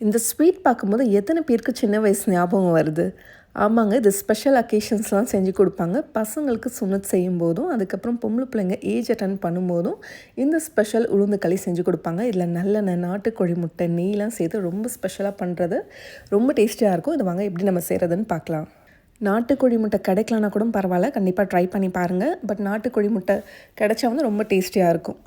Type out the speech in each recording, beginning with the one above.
இந்த ஸ்வீட் பார்க்கும்போது எத்தனை பேருக்கு சின்ன வயசு ஞாபகம் வருது? ஆமாங்க. இது ஸ்பெஷல் அக்கேஷன்ஸ்லாம் செஞ்சு கொடுப்பாங்க. பசங்களுக்கு சுன்னத் செய்யும்போதும், அதுக்கப்புறம் பொம்பளை பிள்ளைங்க ஏஜ் அட்டெண்ட் பண்ணும்போதும், இந்த ஸ்பெஷல் உளுந்து களி செஞ்சு கொடுப்பாங்க. இதில் நல்லெண்ணெய், நாட்டுக்கோழி முட்டை, நெய்லாம் சேர்த்து ரொம்ப ஸ்பெஷலாக பண்ணுறது ரொம்ப டேஸ்டியாக இருக்கும். இது வாங்க எப்படி நம்ம செய்கிறதுன்னு பார்க்கலாம். நாட்டுக்கோழி முட்டை கிடைக்கலனா கூட பரவாயில்ல, கண்டிப்பாக ட்ரை பண்ணி பாருங்கள். பட் நாட்டுக்கோழி முட்டை கிடைச்சா வந்து ரொம்ப டேஸ்டியாக இருக்கும்.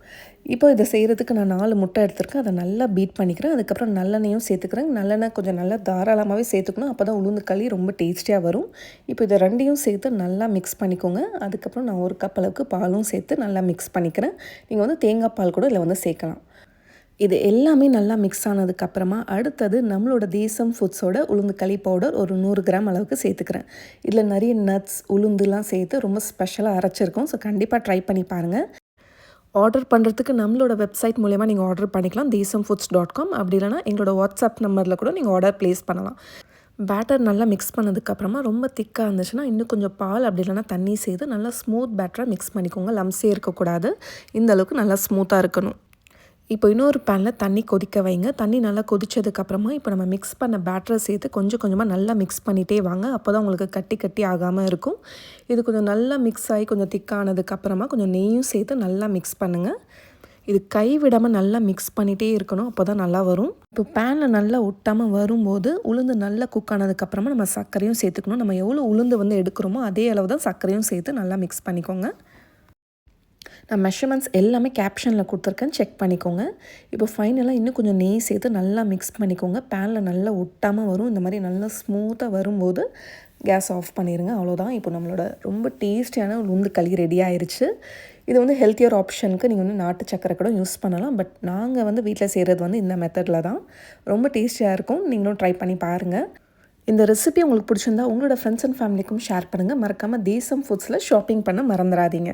இப்போ இதை செய்கிறதுக்கு நான் 4 முட்டை எடுத்துருக்கேன். அதை நல்லா பீட் பண்ணிக்கிறேன். அதுக்கப்புறம் நல்லெண்ணெயும் சேர்த்துக்கிறேன். நல்லெண்ணெய் கொஞ்சம் நல்லா தாராளமாகவே சேர்த்துக்கணும். அப்போ தான் உளுந்து களி ரொம்ப டேஸ்டியாக வரும். இப்போ இதை ரெண்டையும் சேர்த்து நல்லா மிக்ஸ் பண்ணிக்கோங்க. அதுக்கப்புறம் நான் 1 கப் அளவுக்கு பாலும் சேர்த்து நல்லா மிக்ஸ் பண்ணிக்கிறேன். நீங்கள் வந்து தேங்காய் பால் கூட இதில் வந்து சேர்க்கலாம். இது எல்லாமே நல்லா மிக்ஸ் ஆனதுக்கப்புறமா அடுத்தது நம்மளோட தேசம் ஃபுட்ஸோட உளுந்து களி பவுடர் ஒரு 100 கிராம் அளவுக்கு சேர்த்துக்கிறேன். இதில் நிறைய நட்ஸ் உளுந்துலாம் சேர்த்து ரொம்ப ஸ்பெஷலாக அரைச்சிருக்கோம். ஸோ கண்டிப்பாக ட்ரை பண்ணி பாருங்கள். ஆர்டர் பண்ணுறதுக்கு நம்மளோட வெப்சைட் மூலமா நீங்கள் ஆர்டர் பண்ணிக்கலாம், desamfoods.com. அப்படி இல்லைனா எங்களோட வாட்ஸ்அப் நம்பரில் கூட நீங்கள் ஆர்டர் ப்ளேஸ் பண்ணலாம். பேட்டர் நல்லா மிக்ஸ் பண்ணதுக்கப்புறமா ரொம்ப திக்காக இருந்துச்சுன்னா இன்னும் கொஞ்சம் பால் அப்படி இல்லைனா தண்ணி சேர்த்து நல்லா ஸ்மூத் பேட்டராக மிக்ஸ் பண்ணிக்கோங்க. லம்ஸே இருக்கக்கூடாது. இந்த அளவுக்கு நல்லா ஸ்மூத்தாக இருக்கணும். இப்போ இன்னொரு பேனில் தண்ணி கொதிக்க வைங்க. தண்ணி நல்லா கொதித்ததுக்கப்புறமா இப்போ நம்ம மிக்ஸ் பண்ண பேட்டரை சேர்த்து கொஞ்சம் கொஞ்சமாக நல்லா மிக்ஸ் பண்ணிகிட்டே வாங்க. அப்போ தான் உங்களுக்கு கட்டி கட்டி ஆகாமல் இருக்கும். இது கொஞ்சம் நல்லா மிக்ஸ் ஆகி கொஞ்சம் திக்கானதுக்கப்புறமா கொஞ்சம் நெய்யும் சேர்த்து நல்லா மிக்ஸ் பண்ணுங்கள். இது கை விடாமல் நல்லா மிக்ஸ் பண்ணிகிட்டே இருக்கணும். அப்போ தான் நல்லா வரும். இப்போ பேனில் நல்லா ஒட்டாமல் வரும்போது உளுந்து நல்லா குக் ஆனதுக்கப்புறமா நம்ம சர்க்கரையும் சேர்த்துக்கணும். நம்ம எவ்வளோ உளுந்து வந்து எடுக்கிறோமோ அதே அளவு தான் சர்க்கரையும் சேர்த்து நல்லா மிக்ஸ் பண்ணிக்கோங்க. நான் மெஷர்மெண்ட்ஸ் எல்லாமே கேப்ஷனில் கொடுத்துருக்கேன், செக் பண்ணிக்கோங்க. இப்போ ஃபைனலாக இன்னும் கொஞ்சம் நெய் சேர்த்து நல்லா மிக்ஸ் பண்ணிக்கோங்க. பேனில் நல்லா ஒட்டாமல் வரும். இந்த மாதிரி நல்லா ஸ்மூத்தாக வரும்போது கேஸ் ஆஃப் பண்ணிடுங்க. அவ்வளோதான். இப்போ நம்மளோட ரொம்ப டேஸ்டியான உளுந்து களி ரெடி ஆயிடுச்சு. இது வந்து ஹெல்த்தியர் ஆப்ஷனுக்கு நீங்கள் வந்து நாட்டு சக்கரை கூட யூஸ் பண்ணலாம். பட் நாங்கள் வந்து வீட்டில் செய்கிறது வந்து இந்த மெத்தடில் தான். ரொம்ப டேஸ்டியாக இருக்கும். நீங்களும் ட்ரை பண்ணி பாருங்கள். இந்த ரெசிபி உங்களுக்கு பிடிச்சிருந்தா உங்களோட ஃப்ரெண்ட்ஸ் அண்ட் ஃபேமிலிக்கும் ஷேர் பண்ணுங்கள். மறக்காமல் தேசம் ஃபுட்ஸில் ஷாப்பிங் பண்ண மறந்துடாதீங்க.